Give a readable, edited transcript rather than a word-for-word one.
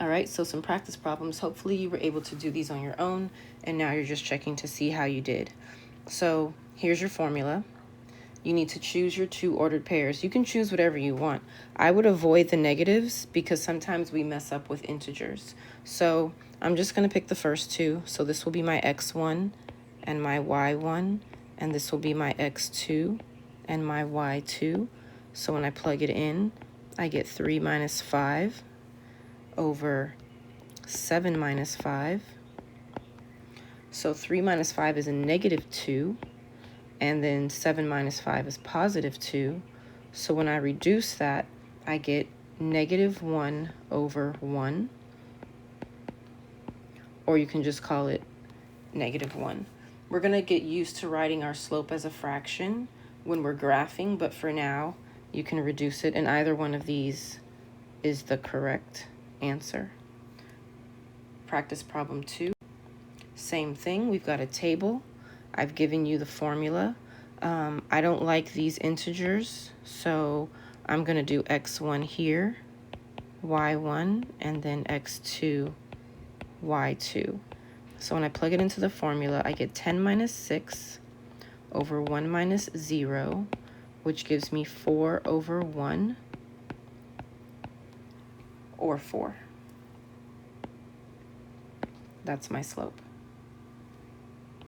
All right, so some practice problems. Hopefully you were able to do these on your own, and now you're just checking to see how you did. So here's your formula. You need to choose your two ordered pairs. You can choose whatever you want. I would avoid the negatives because sometimes we mess up with integers. So I'm just going to pick the first two. So this will be my x1 and my y1, and this will be my x2 and my y2. So when I plug it in, I get 3 minus 5 over 7 minus 5. So 3 minus 5 is a negative 2. And then 7 minus 5 is positive 2. So when I reduce that, I get negative 1 over 1. Or you can just call it negative 1. We're going to get used to writing our slope as a fraction when we're graphing, but for now, you can reduce it, and either one of these is the correct answer. Practice problem 2. Same thing, we've got a table. I've given you the formula. I don't like these integers, so I'm going to do x1 here, y1, and then x2, y2. So when I plug it into the formula, I get 10 minus 6 over 1 minus 0, which gives me 4 over 1, or 4. That's my slope.